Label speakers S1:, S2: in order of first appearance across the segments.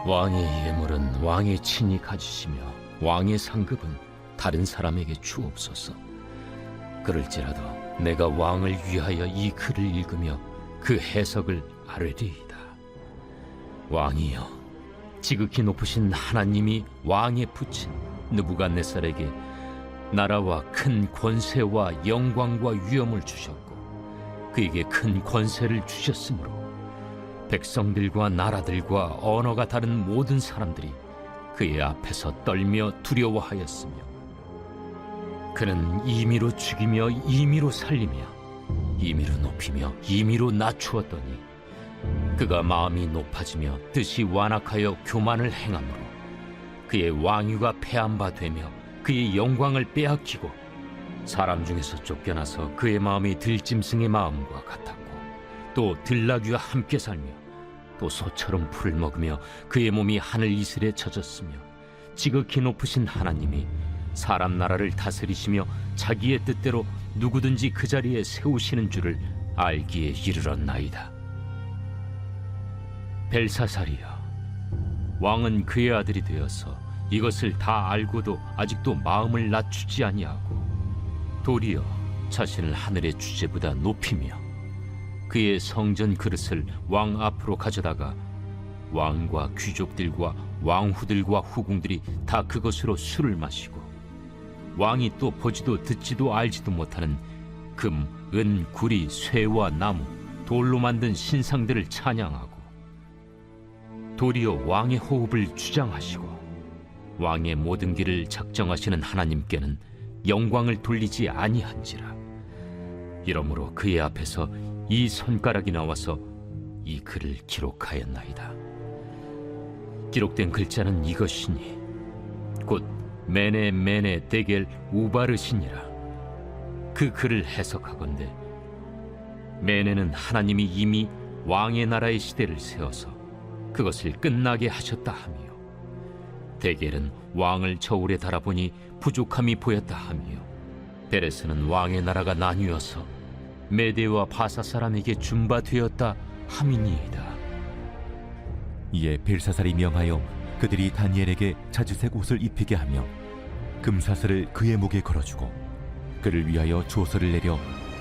S1: 왕의 예물은 왕의 친히 가지시며 왕의 상급은 다른 사람에게 주옵소서. 그럴지라도 내가 왕을 위하여 이 글을 읽으며 그 해석을 아뢰리이다. 왕이여, 지극히 높으신 하나님이 왕에 붙인 느부갓네살에게 나라와 큰 권세와 영광과 위엄을 주셨고 그에게 큰 권세를 주셨으므로 백성들과 나라들과 언어가 다른 모든 사람들이 그의 앞에서 떨며 두려워하였으며 그는 임의로 죽이며 임의로 살리며 임의로 높이며 임의로 낮추었더니 그가 마음이 높아지며 뜻이 완악하여 교만을 행함으로 그의 왕위가 폐한바되며 그의 영광을 빼앗기고 사람 중에서 쫓겨나서 그의 마음이 들짐승의 마음과 같았고 또 들나귀와 함께 살며 또 소처럼 풀을 먹으며 그의 몸이 하늘 이슬에 젖었으며 지극히 높으신 하나님이 사람 나라를 다스리시며 자기의 뜻대로 누구든지 그 자리에 세우시는 줄을 알기에 이르렀나이다. 벨사살이여, 왕은 그의 아들이 되어서 이것을 다 알고도 아직도 마음을 낮추지 아니하고 도리어 자신을 하늘의 주제보다 높이며 그의 성전 그릇을 왕 앞으로 가져다가 왕과 귀족들과 왕후들과 후궁들이 다 그것으로 술을 마시고 왕이 또 보지도 듣지도 알지도 못하는 금, 은, 구리, 쇠와 나무, 돌로 만든 신상들을 찬양하고 도리어 왕의 호흡을 주장하시고 왕의 모든 길을 작정하시는 하나님께는 영광을 돌리지 아니한지라. 이러므로 그의 앞에서 이 손가락이 나와서 이 글을 기록하였나이다. 기록된 글자는 이것이니 곧 메네 메네 데겔 우바르시니라. 그 글을 해석하건대 메네는 하나님이 이미 왕의 나라의 시대를 세워서 그것을 끝나게 하셨다 하며 데겔은 왕을 저울에 달아보니 부족함이 보였다 하며 베레스는 왕의 나라가 나뉘어서 메대와 바사 사람에게 준바되었다 함이니이다.
S2: 이에 벨사살이 명하여 그들이 다니엘에게 자주색 옷을 입히게 하며 금사슬을 그의 목에 걸어주고 그를 위하여 조서를 내려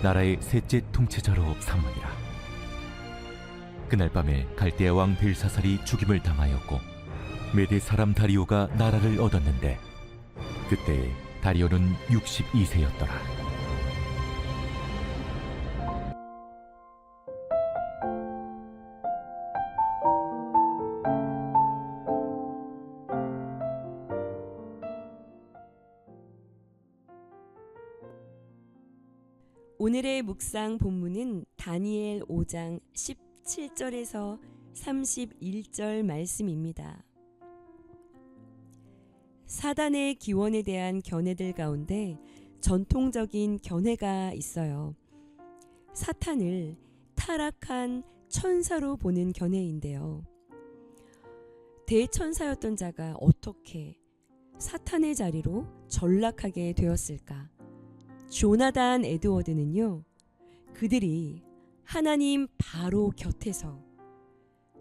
S2: 나라의 셋째 통치자로 삼으니라. 그날 밤에 갈대아 왕 벨사살이 죽임을 당하였고 메대 사람 다리오가 나라를 얻었는데 그때 다리오는 62세였더라.
S3: 오늘의 묵상 본문은 다니엘 5장 17절에서 31절 말씀입니다. 사단의 기원에 대한 견해들 가운데 전통적인 견해가 있어요. 사탄을 타락한 천사로 보는 견해인데요. 대천사였던 자가 어떻게 사탄의 자리로 전락하게 되었을까? 조나단 에드워드는요, 그들이 하나님 바로 곁에서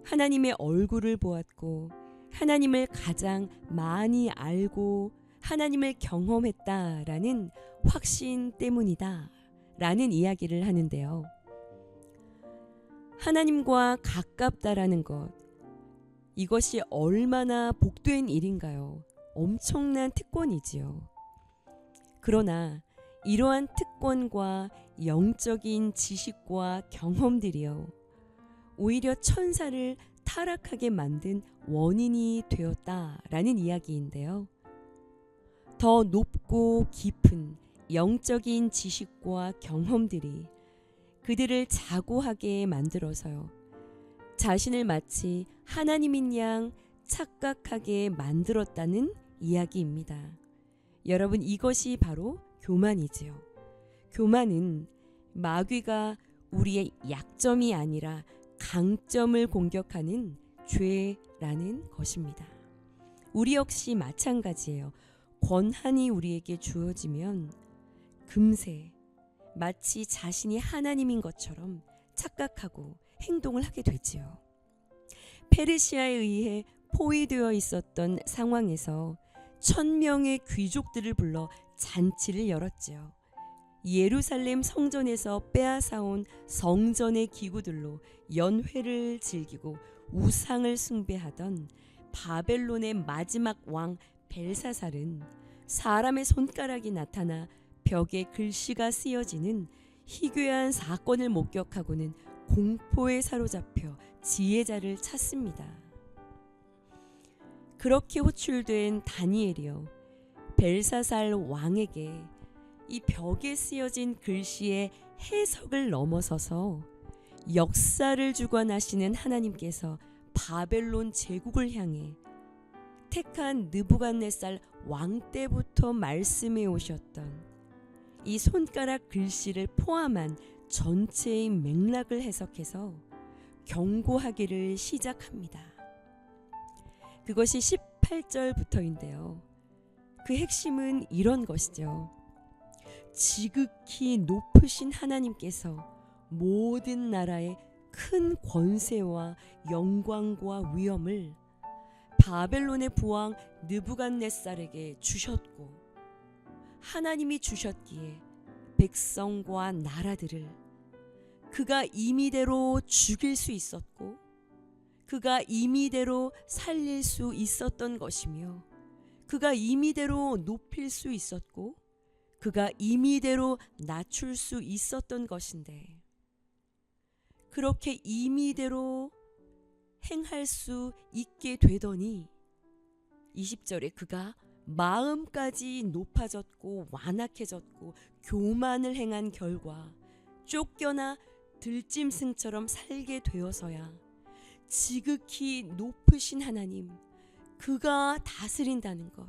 S3: 하나님의 얼굴을 보았고 하나님을 가장 많이 알고 하나님을 경험했다라는 확신 때문이다 라는 이야기를 하는데요. 하나님과 가깝다라는 것, 이것이 얼마나 복된 일인가요? 엄청난 특권이지요. 그러나 이러한 특권과 영적인 지식과 경험들이요, 오히려 천사를 타락하게 만든 원인이 되었다라는 이야기인데요. 더 높고 깊은 영적인 지식과 경험들이 그들을 자고하게 만들어서요, 자신을 마치 하나님인 양 착각하게 만들었다는 이야기입니다. 여러분, 이것이 바로 교만이지요. 교만은 마귀가 우리의 약점이 아니라 강점을 공격하는 죄라는 것입니다. 우리 역시 마찬가지예요. 권한이 우리에게 주어지면 금세 마치 자신이 하나님인 것처럼 착각하고 행동을 하게 되지요. 페르시아에 의해 포위되어 있었던 상황에서 1000명의 귀족들을 불러 잔치를 열었지요. 예루살렘 성전에서 빼앗아온 성전의 기구들로 연회를 즐기고 우상을 숭배하던 바벨론의 마지막 왕 벨사살은 사람의 손가락이 나타나 벽에 글씨가 쓰여지는 희귀한 사건을 목격하고는 공포에 사로잡혀 지혜자를 찾습니다. 그렇게 호출된 다니엘이요, 벨사살 왕에게 이 벽에 쓰여진 글씨의 해석을 넘어서서 역사를 주관하시는 하나님께서 바벨론 제국을 향해 택한 느부갓네살 왕 때부터 말씀해 오셨던 이 손가락 글씨를 포함한 전체의 맥락을 해석해서 경고하기를 시작합니다. 그것이 18절부터인데요. 그 핵심은 이런 것이죠. 지극히 높으신 하나님께서 모든 나라의 큰 권세와 영광과 위엄을 바벨론의 부왕 느부갓네살에게 주셨고, 하나님이 주셨기에 백성과 나라들을 그가 임의대로 죽일 수 있었고, 그가 임의대로 살릴 수 있었던 것이며, 그가 임의대로 높일 수 있었고, 그가 임의대로 낮출 수 있었던 것인데, 그렇게 임의대로 행할 수 있게 되더니 20절에 그가 마음까지 높아졌고 완악해졌고 교만을 행한 결과 쫓겨나 들짐승처럼 살게 되어서야 지극히 높으신 하나님, 그가 다스린다는 것,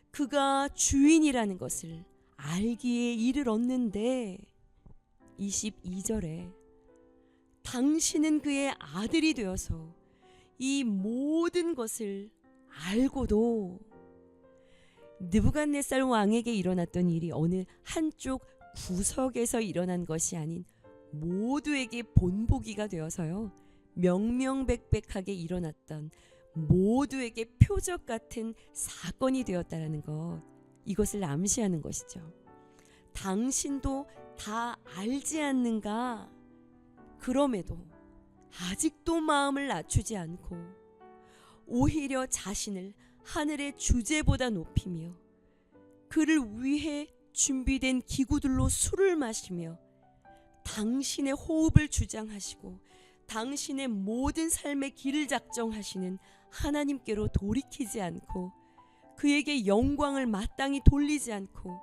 S3: 그가 주인이라는 것을 알기에 이르렀는데 22절에 당신은 그의 아들이 되어서 이 모든 것을 알고도, 느부갓네살 왕에게 일어났던 일이 어느 한쪽 구석에서 일어난 것이 아닌 모두에게 본보기가 되어서요, 명명백백하게 일어났던 모두에게 표적 같은 사건이 되었다라는 것, 이것을 암시하는 것이죠. 당신도 다 알지 않는가? 그럼에도 아직도 마음을 낮추지 않고 오히려 자신을 하늘의 주제보다 높이며 그를 위해 준비된 기구들로 술을 마시며 당신의 호흡을 주장하시고 당신의 모든 삶의 길을 작정하시는 하나님께로 돌이키지 않고 그에게 영광을 마땅히 돌리지 않고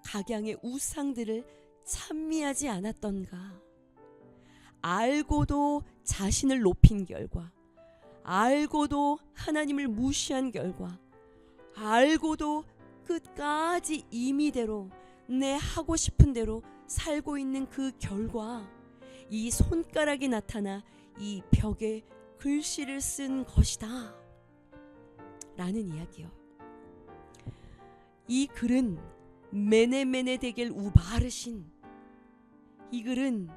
S3: 각양의 우상들을 찬미하지 않았던가? 알고도 자신을 높인 결과, 알고도 하나님을 무시한 결과, 알고도 끝까지 임의대로 내 하고 싶은 대로 살고 있는 그 결과, 이 손가락이 나타나 이 벽에 글씨를 쓴 것이다 라는 이야기요. 이 글은 메네메네 데겔 우바르신, 이 글은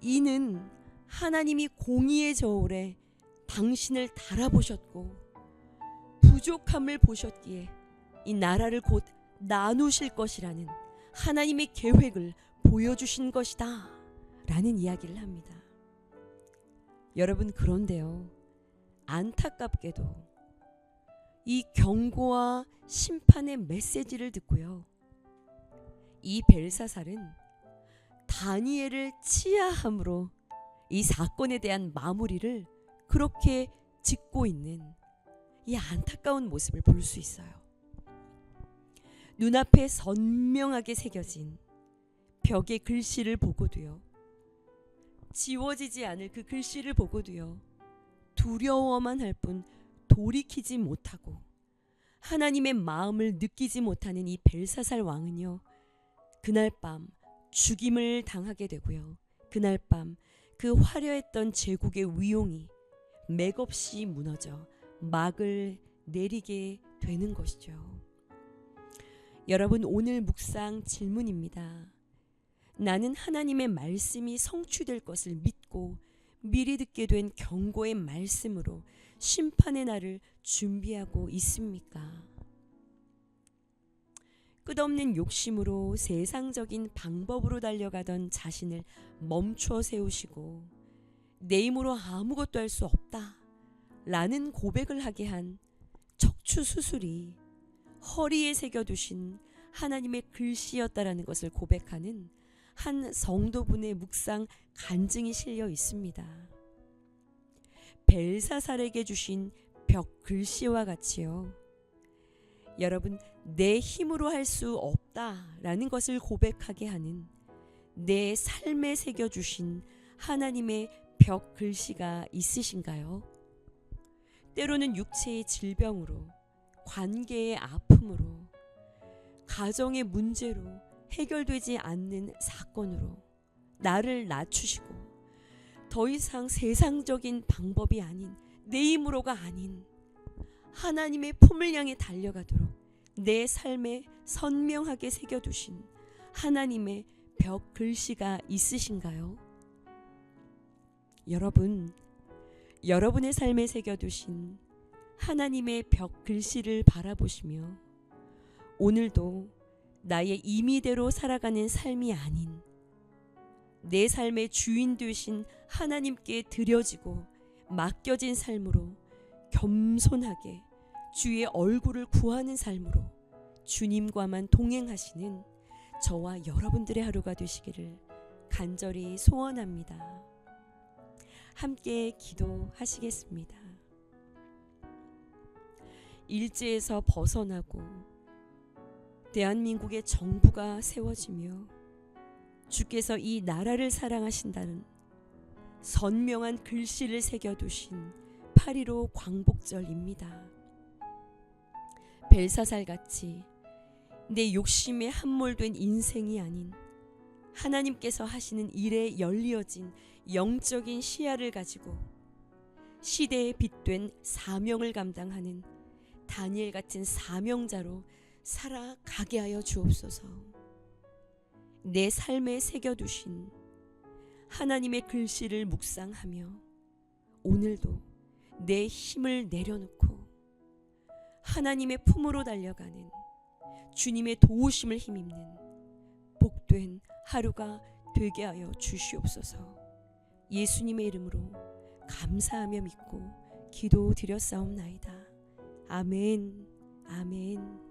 S3: 이는 하나님이 공의의 저울에 당신을 달아보셨고 부족함을 보셨기에 이 나라를 곧 나누실 것이라는 하나님의 계획을 보여주신 것이다 라는 이야기를 합니다. 여러분, 그런데요, 안타깝게도 이 경고와 심판의 메시지를 듣고요, 이 벨사살은 다니엘을 치하함으로 이 사건에 대한 마무리를 그렇게 짓고 있는 이 안타까운 모습을 볼 수 있어요. 눈앞에 선명하게 새겨진 벽의 글씨를 보고도요, 지워지지 않을 그 글씨를 보고도요, 두려워만 할 뿐 돌이키지 못하고 하나님의 마음을 느끼지 못하는 이 벨사살 왕은요, 그날 밤 죽임을 당하게 되고요, 그날 밤 그 화려했던 제국의 위용이 맥없이 무너져 막을 내리게 되는 것이죠. 여러분, 오늘 묵상 질문입니다. 나는 하나님의 말씀이 성취될 것을 믿고 미리 듣게 된 경고의 말씀으로 심판의 날을 준비하고 있습니까? 끝없는 욕심으로 세상적인 방법으로 달려가던 자신을 멈춰 세우시고 내 힘으로 아무것도 할 수 없다 라는 고백을 하게 한 척추 수술이 허리에 새겨두신 하나님의 글씨였다라는 것을 고백하는 한 성도분의 묵상 간증이 실려 있습니다. 벨사살에게 주신 벽 글씨와 같이요. 여러분, 내 힘으로 할 수 없다라는 것을 고백하게 하는 내 삶에 새겨주신 하나님의 벽 글씨가 있으신가요? 때로는 육체의 질병으로, 관계의 아픔으로, 가정의 문제로, 해결되지 않는 사건으로 나를 낮추시고 더 이상 세상적인 방법이 아닌 내 힘으로가 아닌 하나님의 품을 향해 달려가도록 내 삶에 선명하게 새겨두신 하나님의 벽 글씨가 있으신가요? 여러분, 여러분의 삶에 새겨두신 하나님의 벽 글씨를 바라보시며 오늘도 나의 임의대로 살아가는 삶이 아닌 내 삶의 주인 되신 하나님께 드려지고 맡겨진 삶으로 겸손하게 주의 얼굴을 구하는 삶으로 주님과만 동행하시는 저와 여러분들의 하루가 되시기를 간절히 소원합니다. 함께 기도하시겠습니다. 일제에서 벗어나고 대한민국의 정부가 세워지며 주께서 이 나라를 사랑하신다는 선명한 글씨를 새겨두신 8.15 광복절입니다. 벨사살같이 내 욕심에 함몰된 인생이 아닌 하나님께서 하시는 일에 열리어진 영적인 시야를 가지고 시대에 빗된 사명을 감당하는 다니엘 같은 사명자로 살아가게 하여 주옵소서. 내 삶에 새겨두신 하나님의 글씨를 묵상하며 오늘도 내 힘을 내려놓고 하나님의 품으로 달려가는 주님의 도우심을 힘입는 복된 하루가 되게 하여 주시옵소서. 예수님의 이름으로 감사하며 믿고 기도드렸사옵나이다. 아멘. 아멘.